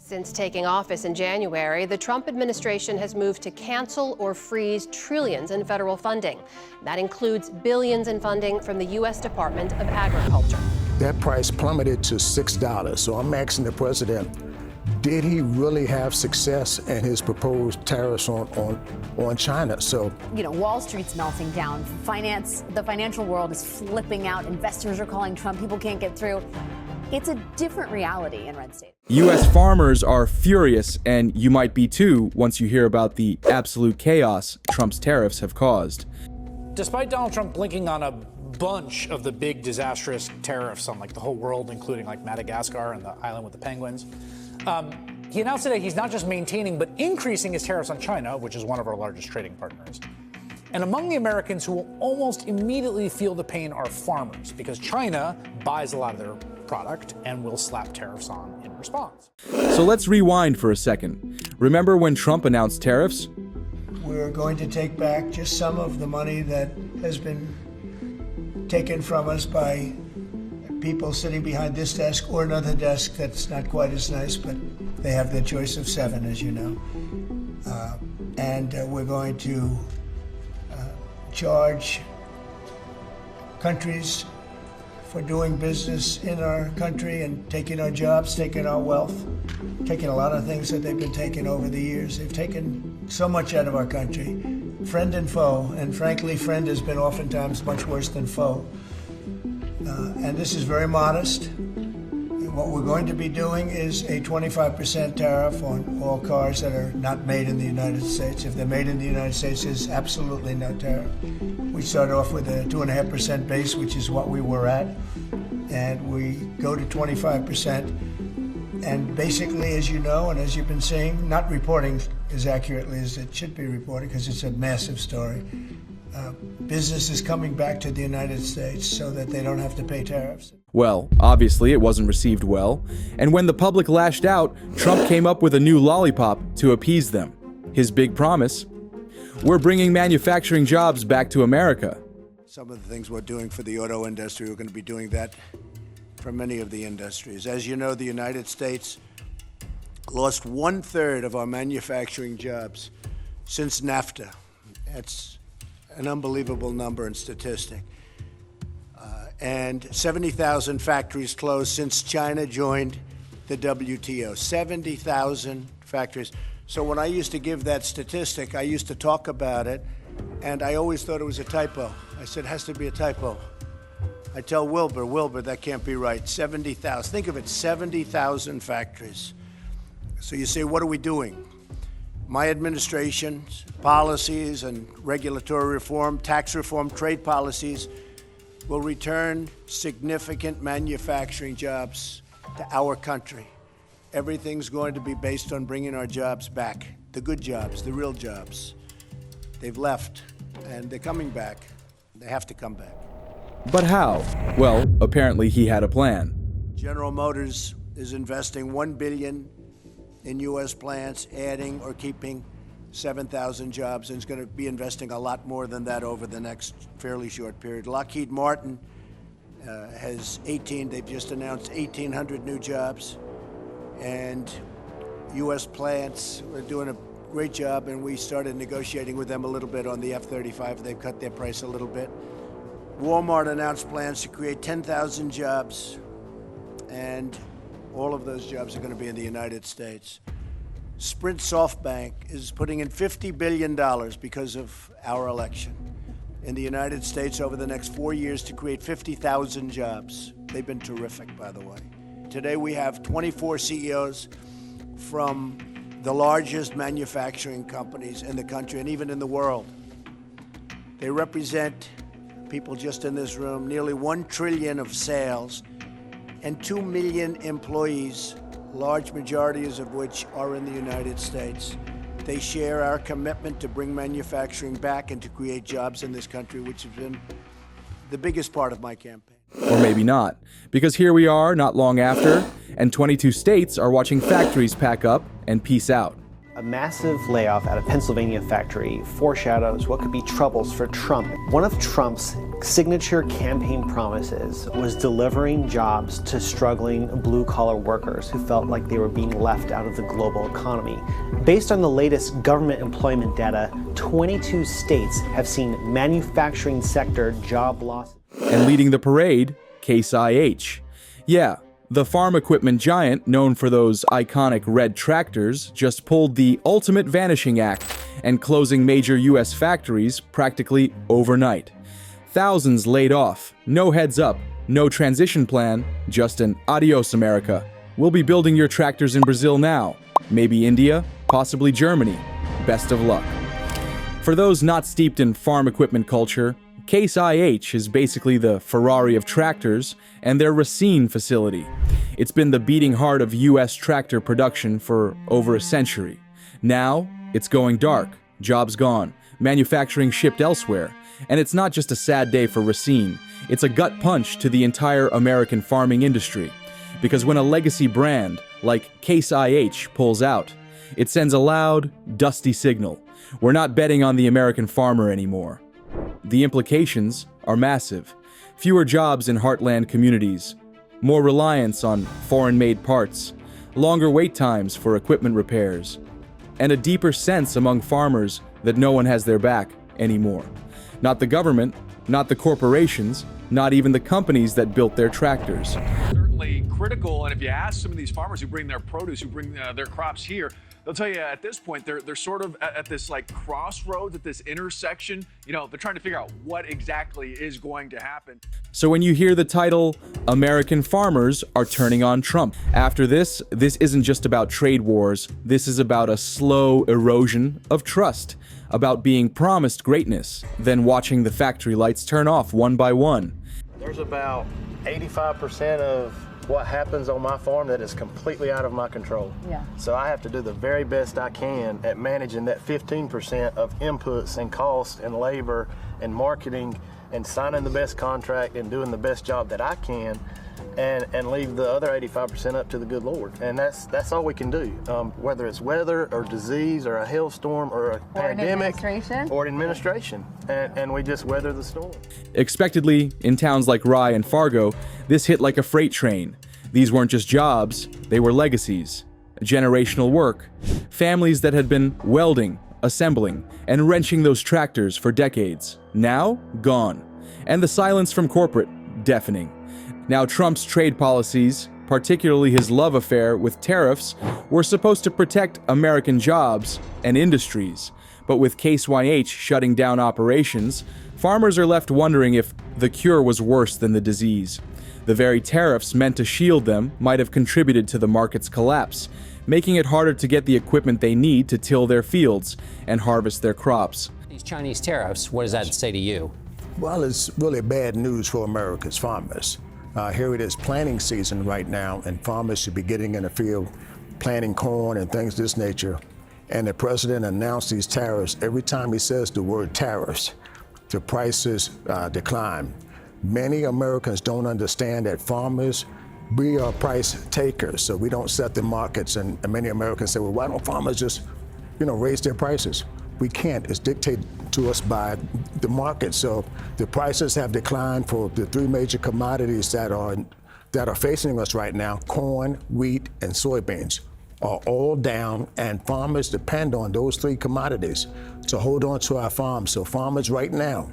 Since taking office in January, the Trump administration has moved to cancel or freeze trillions in federal funding. That includes billions in funding from the U.S. Department of Agriculture. That price plummeted to $6. So I'm asking the president, did he really have success in his proposed tariffs on China? So, Wall Street's melting down. The financial world is flipping out. Investors are calling Trump. People can't get through. It's a different reality in red states. U.S. farmers are furious, and you might be too once you hear about the absolute chaos Trump's tariffs have caused. Despite Donald Trump blinking on a bunch of the big disastrous tariffs on the whole world, including Madagascar and the island with the penguins, he announced today he's not just maintaining but increasing his tariffs on China, which is one of our largest trading partners. And among the Americans who will almost immediately feel the pain are farmers, because China buys a lot of their product and will slap tariffs on in response. So let's rewind for a second. Remember when Trump announced tariffs? We're going to take back just some of the money that has been taken from us by people sitting behind this desk or another desk that's not quite as nice, but they have the choice of 7, as you know. And we're going to charge countries for doing business in our country and taking our jobs, taking our wealth, taking a lot of things that they've been taking over the years. They've taken so much out of our country, friend and foe, and frankly, friend has been oftentimes much worse than foe. And this is very modest. What we're going to be doing is a 25% tariff on all cars that are not made in the United States. If they're made in the United States, there's absolutely no tariff. We start off with a 2.5% base, which is what we were at, and we go to 25%. And basically, as you know, and as you've been seeing, not reporting as accurately as it should be reported because it's a massive story. Business is coming back to the United States so that they don't have to pay tariffs. Well, obviously it wasn't received well, and when the public lashed out, Trump came up with a new lollipop to appease them. His big promise: we're bringing manufacturing jobs back to America. Some of the things we're doing for the auto industry, we're going to be doing that for many of the industries. As you know, the United States lost 1/3 of our manufacturing jobs since NAFTA. That's an unbelievable number and statistic. And 70,000 factories closed since China joined the WTO. 70,000 factories. So when I used to give that statistic, I used to talk about it, and I always thought it was a typo. I said, it has to be a typo. I tell Wilbur, that can't be right. 70,000. Think of it, 70,000 factories. So you say, what are we doing? My administration's policies and regulatory reform, tax reform, trade policies will return significant manufacturing jobs to our country. Everything's going to be based on bringing our jobs back, the good jobs, the real jobs. They've left, and they're coming back. They have to come back. But how? Well, apparently he had a plan. General Motors is investing $1 billion in U.S. plants, adding or keeping 7,000 jobs, and is going to be investing a lot more than that over the next fairly short period. Lockheed Martin has they've just announced 1,800 new jobs, and U.S. plants are doing a great job, and we started negotiating with them a little bit on the F-35. They've cut their price a little bit. Walmart announced plans to create 10,000 jobs, and all of those jobs are going to be in the United States. Sprint SoftBank is putting in $50 billion because of our election in the United States over the next 4 years to create 50,000 jobs. They've been terrific, by the way. Today we have 24 CEOs from the largest manufacturing companies in the country and even in the world. They represent, people just in this room, nearly $1 trillion of sales and 2 million employees, large majorities of which are in the United States. They share our commitment to bring manufacturing back and to create jobs in this country, which has been the biggest part of my campaign. Or maybe not, because here we are not long after, and 22 states are watching factories pack up and peace out. A massive layoff at a Pennsylvania factory foreshadows what could be troubles for Trump. One of Trump's signature campaign promises was delivering jobs to struggling blue-collar workers who felt like they were being left out of the global economy. Based on the latest government employment data, 22 states have seen manufacturing sector job losses. And leading the parade, Case IH. Yeah, the farm equipment giant known for those iconic red tractors just pulled the ultimate vanishing act and closing major US factories practically overnight. Thousands laid off, no heads up, no transition plan, just an adios America. We'll be building your tractors in Brazil now, maybe India, possibly Germany. Best of luck. For those not steeped in farm equipment culture, Case IH is basically the Ferrari of tractors and their Racine facility. It's been the beating heart of US tractor production for over a century. Now, it's going dark, jobs gone, manufacturing shipped elsewhere. And it's not just a sad day for Racine, it's a gut punch to the entire American farming industry. Because when a legacy brand like Case IH pulls out, it sends a loud, dusty signal. We're not betting on the American farmer anymore. The implications are massive. Fewer jobs in heartland communities, more reliance on foreign-made parts, longer wait times for equipment repairs, and a deeper sense among farmers that no one has their back anymore. Not the government, not the corporations, not even the companies that built their tractors. Certainly critical, and if you ask some of these farmers who bring their produce, who bring their crops here, they'll tell you at this point, they're sort of at this like crossroads, at this intersection. You know, they're trying to figure out what exactly is going to happen. So when you hear the title, American farmers are turning on Trump. After this isn't just about trade wars. This is about a slow erosion of trust, about being promised greatness, then watching the factory lights turn off one by one. There's about 85% of what happens on my farm that is completely out of my control. Yeah. So I have to do the very best I can at managing that 15% of inputs and cost and labor and marketing and signing the best contract and doing the best job that I can, and leave the other 85% up to the good Lord. And that's all we can do. Whether it's weather or disease or a hailstorm or a pandemic or administration. And we just weather the storm. Expectedly, in towns like Rye and Fargo, this hit like a freight train. These weren't just jobs, they were legacies, generational work, families that had been welding, assembling, and wrenching those tractors for decades. Now, gone. And the silence from corporate, deafening. Now, Trump's trade policies, particularly his love affair with tariffs, were supposed to protect American jobs and industries. But with Case IH shutting down operations, farmers are left wondering if the cure was worse than the disease. The very tariffs meant to shield them might have contributed to the market's collapse, making it harder to get the equipment they need to till their fields and harvest their crops. These Chinese tariffs, what does that say to you? Well, it's really bad news for America's farmers. Here it is planting season right now, and farmers should be getting in the field, planting corn and things of this nature. And the president announced these tariffs. Every time he says the word tariffs, the prices decline. Many Americans don't understand that farmers, we are price takers, so we don't set the markets. And many Americans say, well, why don't farmers just, raise their prices? We can't. It's dictated to us by the market. So the prices have declined for the three major commodities that are facing us right now: corn, wheat, and soybeans are all down, and farmers depend on those three commodities to hold on to our farms. So farmers right now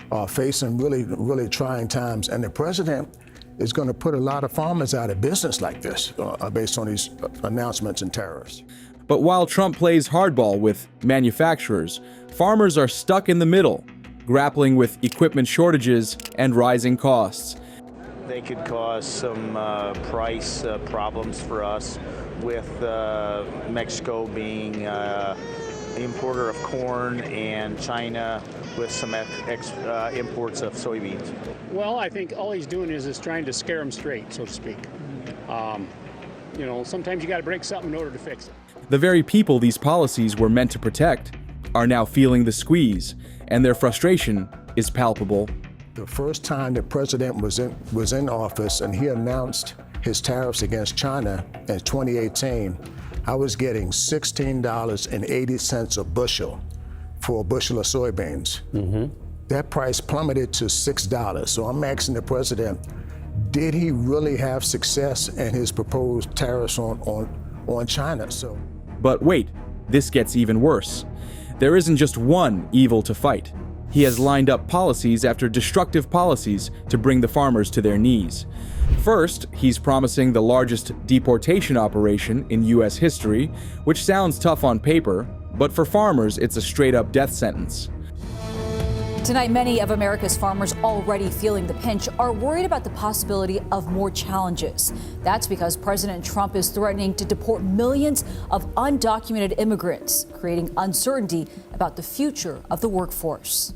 are facing really, really trying times, and the president is going to put a lot of farmers out of business like this based on these announcements and tariffs. But while Trump plays hardball with manufacturers, farmers are stuck in the middle, grappling with equipment shortages and rising costs. They could cause some price problems for us, with Mexico being importer of corn and China with some imports of soybeans. Well, I think all he's doing is trying to scare them straight, so to speak. Sometimes you got to break something in order to fix it. The very people these policies were meant to protect are now feeling the squeeze, and their frustration is palpable. The first time the president was in office and he announced his tariffs against China in 2018, I was getting $16.80 a bushel for a bushel of soybeans. That price plummeted to $6. So I'm asking the president, did he really have success in his proposed tariffs on China? But wait, this gets even worse. There isn't just one evil to fight. He has lined up policies after destructive policies to bring the farmers to their knees. First, he's promising the largest deportation operation in U.S. history, which sounds tough on paper, but for farmers, it's a straight-up death sentence. Tonight, many of America's farmers already feeling the pinch are worried about the possibility of more challenges. That's because President Trump is threatening to deport millions of undocumented immigrants, creating uncertainty about the future of the workforce.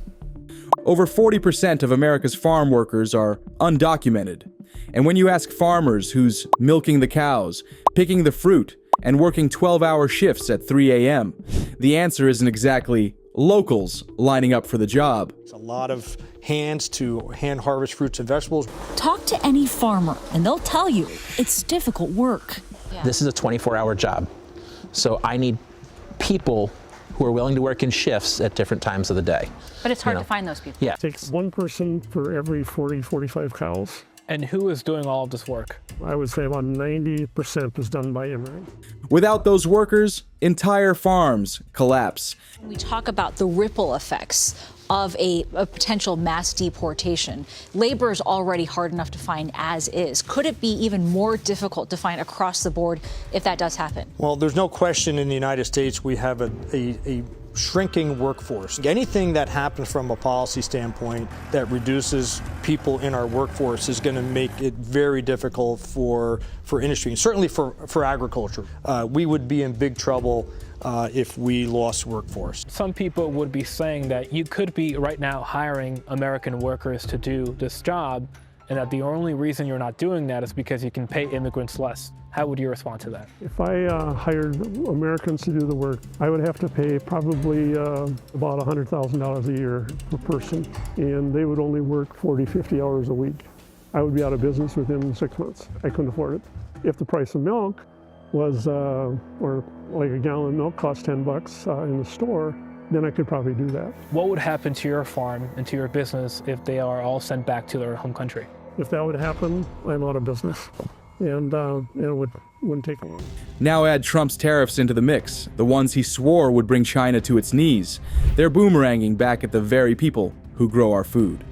Over 40% of America's farm workers are undocumented. And when you ask farmers who's milking the cows, picking the fruit, and working 12-hour shifts at 3 a.m., the answer isn't exactly locals lining up for the job. It's a lot of hands to hand harvest fruits and vegetables. Talk to any farmer and they'll tell you it's difficult work. This is a 24-hour job. So I need people who are willing to work in shifts at different times of the day. But it's hard to find those people. Yeah. It takes one person for every 40, 45 cows. And who is doing all of this work? I would say about 90% is done by immigrants. Without those workers, entire farms collapse. We talk about the ripple effects of a potential mass deportation. Labor is already hard enough to find as is. Could it be even more difficult to find across the board if that does happen? Well, there's no question in the United States we have a shrinking workforce. Anything that happens from a policy standpoint that reduces people in our workforce is going to make it very difficult for industry, and certainly for agriculture. We would be in big trouble if we lost workforce. Some people would be saying that you could be right now hiring American workers to do this job, and that the only reason you're not doing that is because you can pay immigrants less. How would you respond to that? If I hired Americans to do the work, I would have to pay probably about $100,000 a year per person, and they would only work 40, 50 hours a week. I would be out of business within 6 months. I couldn't afford it. If the price of milk was, or like a gallon of milk cost $10 in the store, then I could probably do that. What would happen to your farm and to your business if they are all sent back to their home country? If that would happen, I'm out of business. And it wouldn't take long. Now add Trump's tariffs into the mix, the ones he swore would bring China to its knees. They're boomeranging back at the very people who grow our food.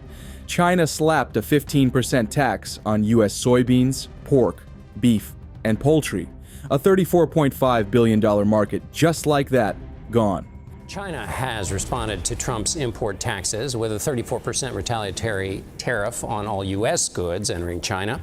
China slapped a 15% tax on U.S. soybeans, pork, beef, and poultry. A $34.5 billion market just like that, gone. China has responded to Trump's import taxes with a 34% retaliatory tariff on all U.S. goods entering China.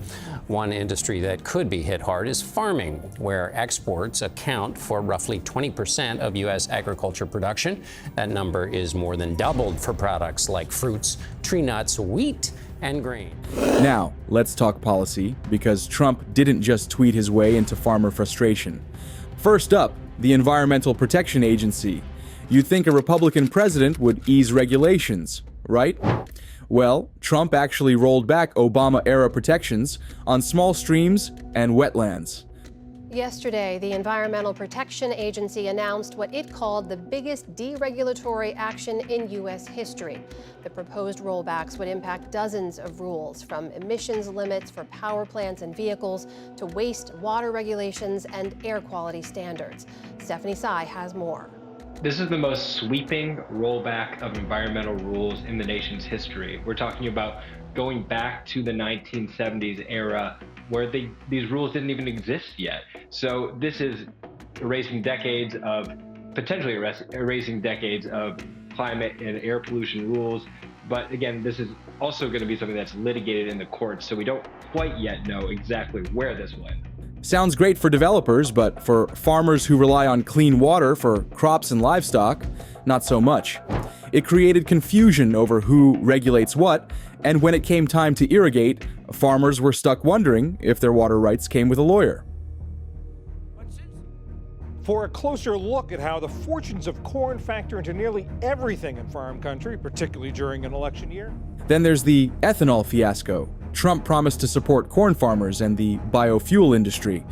One industry that could be hit hard is farming, where exports account for roughly 20% of U.S. agriculture production. That number is more than doubled for products like fruits, tree nuts, wheat, and grain. Now, let's talk policy, because Trump didn't just tweet his way into farmer frustration. First up, the Environmental Protection Agency. You'd think a Republican president would ease regulations, right? Well, Trump actually rolled back Obama-era protections on small streams and wetlands. Yesterday, the Environmental Protection Agency announced what it called the biggest deregulatory action in U.S. history. The proposed rollbacks would impact dozens of rules, from emissions limits for power plants and vehicles to wastewater regulations and air quality standards. Stephanie Tsai has more. This is the most sweeping rollback of environmental rules in the nation's history. We're talking about going back to the 1970s era where these rules didn't even exist yet. So this is erasing decades of, potentially erasing decades of climate and air pollution rules. But again, this is also going to be something that's litigated in the courts, so we don't quite yet know exactly where this will end. Sounds great for developers, but for farmers who rely on clean water for crops and livestock, not so much. It created confusion over who regulates what, and when it came time to irrigate, farmers were stuck wondering if their water rights came with a lawyer. For a closer look at how the fortunes of corn factor into nearly everything in farm country, particularly during an election year. Then there's the ethanol fiasco. Trump promised to support corn farmers and the biofuel industry.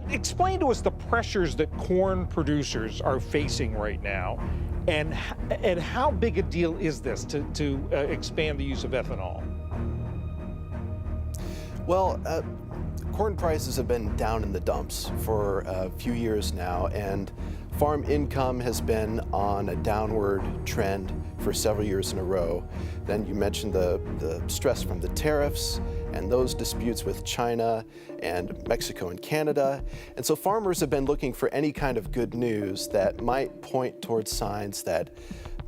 explain to us the pressures that corn producers are facing right now, and how big a deal is this to expand the use of ethanol? Well, corn prices have been down in the dumps for a few years now, and farm income has been on a downward trend for several years in a row. Then you mentioned the stress from the tariffs and those disputes with China and Mexico and Canada. And so farmers have been looking for any kind of good news that might point towards signs that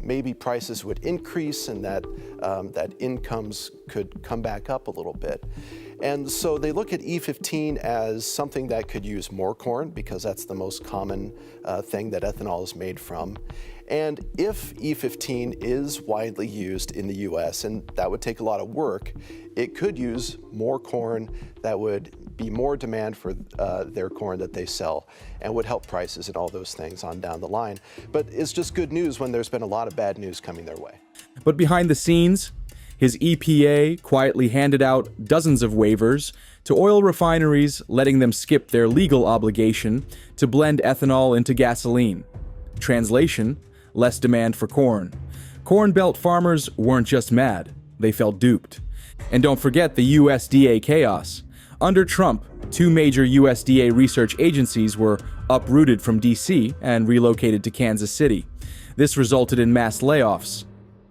maybe prices would increase and that incomes could come back up a little bit. And so they look at E15 as something that could use more corn, because that's the most common thing that ethanol is made from. And if E15 is widely used in the US, and that would take a lot of work, it could use more corn. That would be more demand for their corn that they sell, and would help prices and all those things on down the line. But it's just good news when there's been a lot of bad news coming their way. But behind the scenes, his EPA quietly handed out dozens of waivers to oil refineries, letting them skip their legal obligation to blend ethanol into gasoline. Translation: less demand for corn. Corn Belt farmers weren't just mad, they felt duped. And don't forget the USDA chaos. Under Trump, 2 major USDA research agencies were uprooted from DC and relocated to Kansas City. This resulted in mass layoffs.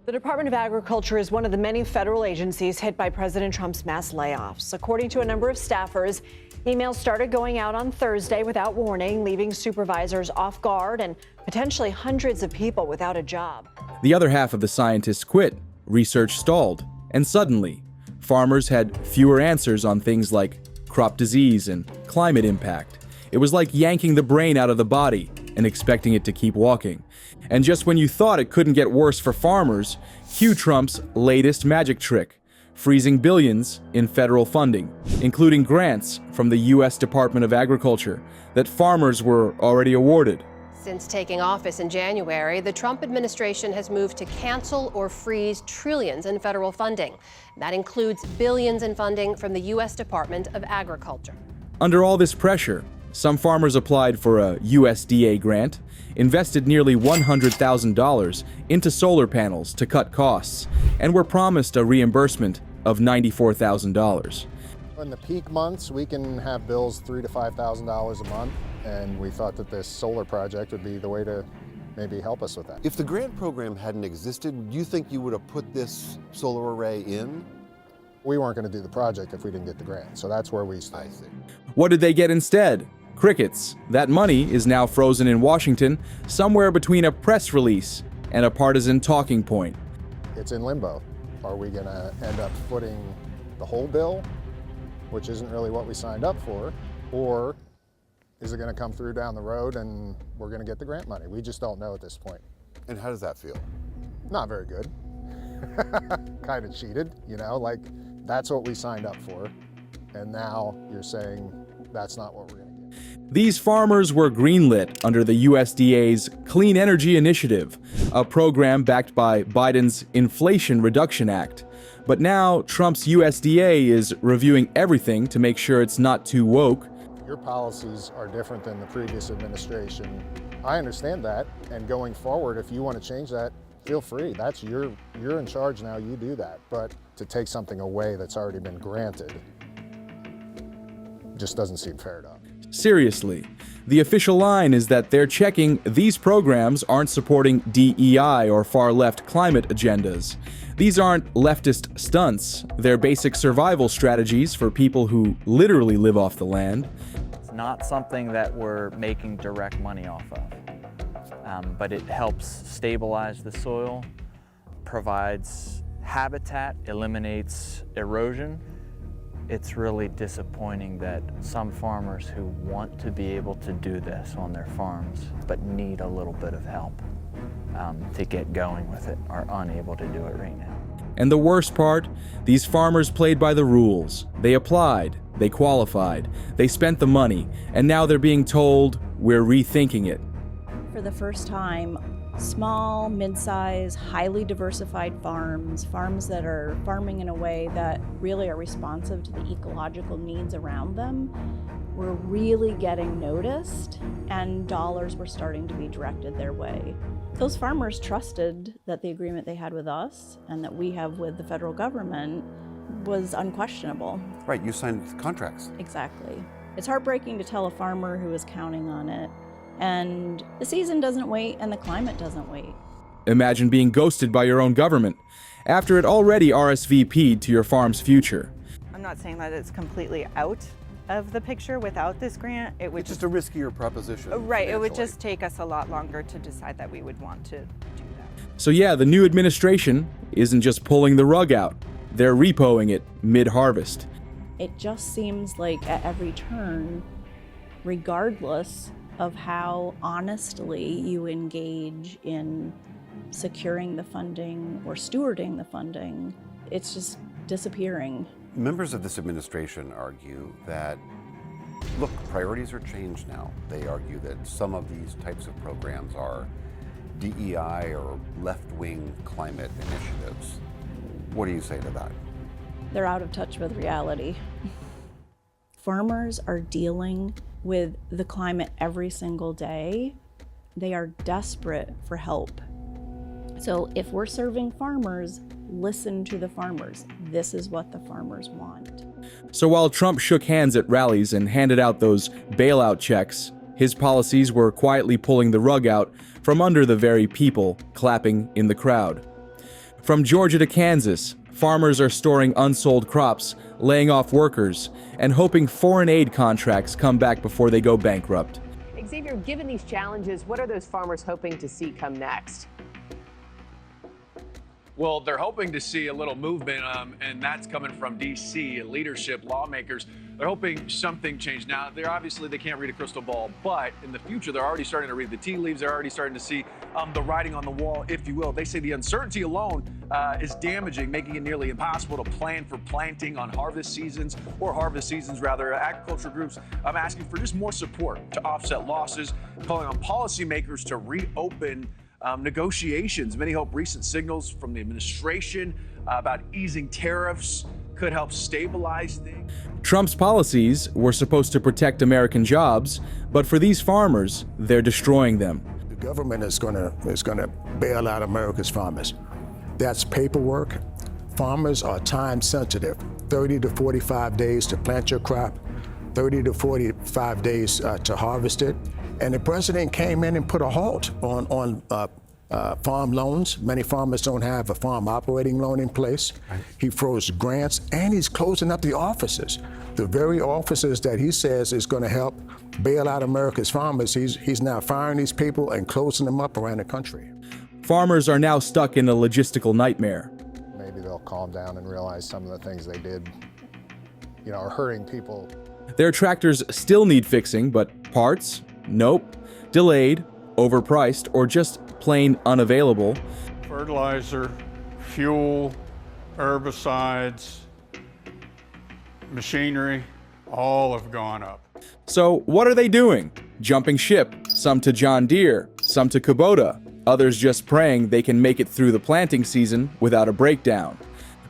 The Department of Agriculture is one of the many federal agencies hit by President Trump's mass layoffs. According to a number of staffers, emails started going out on Thursday without warning, leaving supervisors off guard and potentially hundreds of people without a job. The other half of the scientists quit, research stalled, and suddenly, farmers had fewer answers on things like crop disease and climate impact. It was like yanking the brain out of the body and expecting it to keep walking. And just when you thought it couldn't get worse for farmers, cue Trump's latest magic trick, freezing billions in federal funding, including grants from the U.S. Department of Agriculture that farmers were already awarded. Since taking office in January, the Trump administration has moved to cancel or freeze trillions in federal funding. That includes billions in funding from the U.S. Department of Agriculture. Under all this pressure, some farmers applied for a USDA grant, invested nearly $100,000 into solar panels to cut costs, and were promised a reimbursement of $94,000. In the peak months, we can have bills $3,000 to $5,000 a month, and we thought that this solar project would be the way to maybe help us with that. If the grant program hadn't existed, do you think you would have put this solar array in? We weren't going to do the project if we didn't get the grant, so that's where we stay. What did they get instead? Crickets. That money is now frozen in Washington, somewhere between a press release and a partisan talking point. It's in limbo. Are we going to end up footing the whole bill, which isn't really what we signed up for, or is it going to come through down the road and we're going to get the grant money? We just don't know at this point. And how does that feel? Not very good. Kind of cheated, you know, like that's what we signed up for, and now you're saying that's not what we're going to get. These farmers were greenlit under the USDA's Clean Energy Initiative, a program backed by Biden's Inflation Reduction Act. But now Trump's USDA is reviewing everything to make sure it's not too woke. Your policies are different than the previous administration. I understand that, and going forward, if you want to change that, feel free. That's you're in charge now, you do that. But to take something away that's already been granted just doesn't seem fair to us. Seriously, the official line is that they're checking these programs aren't supporting DEI or far-left climate agendas. These aren't leftist stunts. They're basic survival strategies for people who literally live off the land. It's not something that we're making direct money off of, but it helps stabilize the soil, provides habitat, eliminates erosion. It's really disappointing that some farmers who want to be able to do this on their farms but need a little bit of help to get going with it are unable to do it right now. And the worst part, these farmers played by the rules. They applied, they qualified, they spent the money, and now they're being told, we're rethinking it. For the first time, small, mid-size, highly diversified farms that are farming in a way that really are responsive to the ecological needs around them, were really getting noticed and dollars were starting to be directed their way. Those farmers trusted that the agreement they had with us and that we have with the federal government was unquestionable. Right, you signed contracts. Exactly. It's heartbreaking to tell a farmer who is counting on it, and the season doesn't wait and the climate doesn't wait. Imagine being ghosted by your own government after it already RSVP'd to your farm's future. I'm not saying that it's completely out of the picture without this grant. It would It's just a riskier proposition. Right, it would just take us a lot longer to decide that we would want to do that. So yeah, the new administration isn't just pulling the rug out, they're repoing it mid-harvest. It just seems like at every turn, regardless of how honestly you engage in securing the funding or stewarding the funding, it's just disappearing. Members of this administration argue that, look, priorities are changed now. They argue that some of these types of programs are DEI or left-wing climate initiatives. What do you say to that? They're out of touch with reality. Farmers are dealing with the climate every single day. They are desperate for help. So if we're serving farmers, listen to the farmers. This is what the farmers want. So while Trump shook hands at rallies and handed out those bailout checks, his policies were quietly pulling the rug out from under the very people clapping in the crowd. From Georgia to Kansas, farmers are storing unsold crops, laying off workers, and hoping foreign aid contracts come back before they go bankrupt. Xavier, given these challenges, what are those farmers hoping to see come next? Well, they're hoping to see a little movement, and that's coming from D.C. leadership, lawmakers. They're hoping something changed. Now, they can't read a crystal ball, but in the future, they're already starting to read the tea leaves. They're already starting to see the writing on the wall, if you will. They say the uncertainty alone is damaging, making it nearly impossible to plan for planting on harvest seasons, rather. Agriculture groups asking for just more support to offset losses, calling on policymakers to reopen negotiations. Many hope recent signals from the administration about easing tariffs could help stabilize things. Trump's policies were supposed to protect American jobs, but for these farmers, they're destroying them. The government is going to bail out America's farmers. That's paperwork. Farmers are time sensitive. 30 to 45 days to plant your crop, 30 to 45 days to harvest it. And the president came in and put a halt on farm loans. Many farmers don't have a farm operating loan in place. Right. He froze grants, and he's closing up the offices. The very offices that he says is going to help bail out America's farmers, he's now firing these people and closing them up around the country. Farmers are now stuck in a logistical nightmare. Maybe they'll calm down and realize some of the things they did, are hurting people. Their tractors still need fixing, but parts? Nope. Delayed, overpriced, or just plain unavailable. Fertilizer, fuel, herbicides, machinery, all have gone up. So what are they doing? Jumping ship, some to John Deere, some to Kubota, others just praying they can make it through the planting season without a breakdown.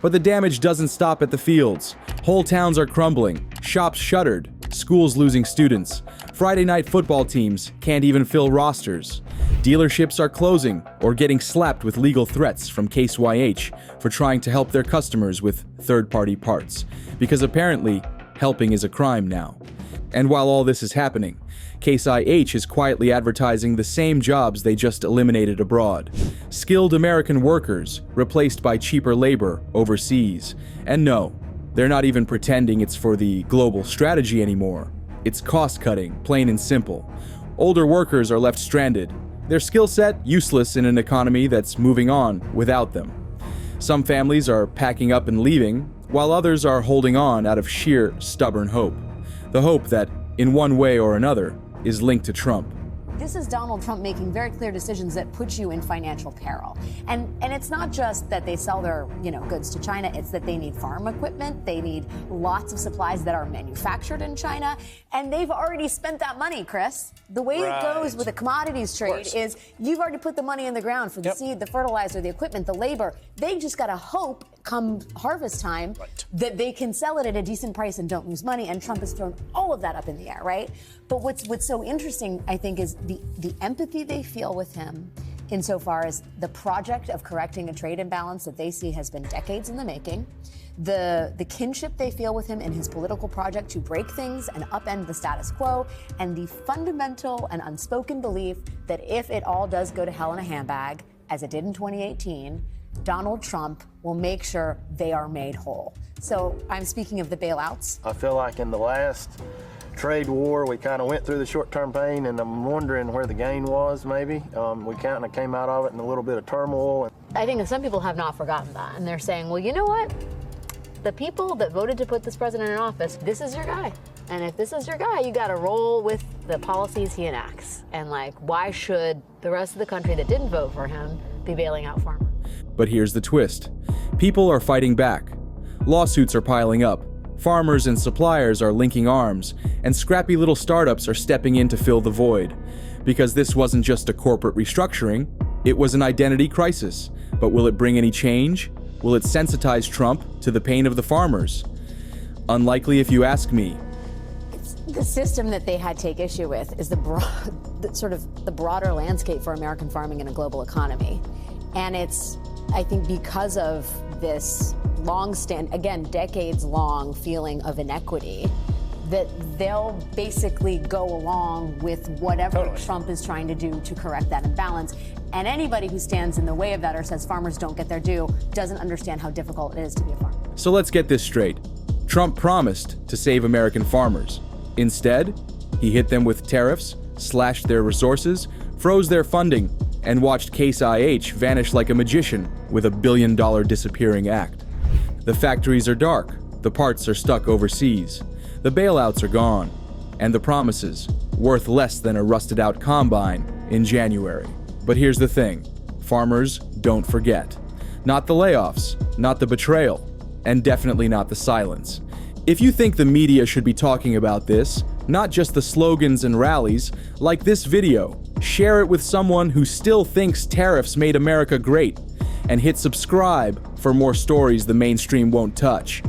But the damage doesn't stop at the fields. Whole towns are crumbling, shops shuttered, schools losing students. Friday night football teams can't even fill rosters. Dealerships are closing or getting slapped with legal threats from Case YH for trying to help their customers with third-party parts, because apparently helping is a crime now. And while all this is happening, Case IH is quietly advertising the same jobs they just eliminated abroad. Skilled American workers replaced by cheaper labor overseas. And no, they're not even pretending it's for the global strategy anymore. It's cost-cutting, plain and simple. Older workers are left stranded, their skill set useless in an economy that's moving on without them. Some families are packing up and leaving, while others are holding on out of sheer stubborn hope. The hope that, in one way or another, is linked to Trump. this is Donald Trump making very clear decisions that put you in financial peril. And it's not just that they sell their, goods to China, it's that they need farm equipment, they need lots of supplies that are manufactured in China, and they've already spent that money, Chris. The way it goes with a commodities trade is you've already put the money in the ground for the seed, the fertilizer, the equipment, the labor. They just got to hope come harvest time that they can sell it at a decent price and don't lose money, and Trump has thrown all of that up in the air, right? But what's so interesting, I think, is the empathy they feel with him insofar as the project of correcting a trade imbalance that they see has been decades in the making, the kinship they feel with him in his political project to break things and upend the status quo, and the fundamental and unspoken belief that if it all does go to hell in a handbag, as it did in 2018, Donald Trump will make sure they are made whole. So I'm speaking of the bailouts. I feel like in the last trade war, we kind of went through the short-term pain, and I'm wondering where the gain was, maybe. We kind of came out of it in a little bit of turmoil. I think that some people have not forgotten that, and they're saying, well, you know what? The people that voted to put this president in office, this is your guy. And if this is your guy, you got to roll with the policies he enacts. And why should the rest of the country that didn't vote for him be bailing out farmers? But here's the twist. People are fighting back. Lawsuits are piling up. Farmers and suppliers are linking arms, and scrappy little startups are stepping in to fill the void. Because this wasn't just a corporate restructuring, it was an identity crisis. But will it bring any change? Will it sensitize Trump to the pain of the farmers? Unlikely if you ask me. The system that they had take issue with is the broader landscape for American farming in a global economy. And it's, I think, because of this decades-long feeling of inequity, that they'll basically go along with whatever Trump is trying to do to correct that imbalance. And anybody who stands in the way of that or says farmers don't get their due doesn't understand how difficult it is to be a farmer. So let's get this straight. Trump promised to save American farmers. Instead, he hit them with tariffs, slashed their resources, froze their funding, and watched Case IH vanish like a magician with a $1 billion disappearing act. The factories are dark, the parts are stuck overseas, the bailouts are gone, and the promises, worth less than a rusted-out combine, in January. But here's the thing, farmers don't forget. Not the layoffs, not the betrayal, and definitely not the silence. If you think the media should be talking about this, not just the slogans and rallies, like this video, share it with someone who still thinks tariffs made America great, and hit subscribe for more stories the mainstream won't touch.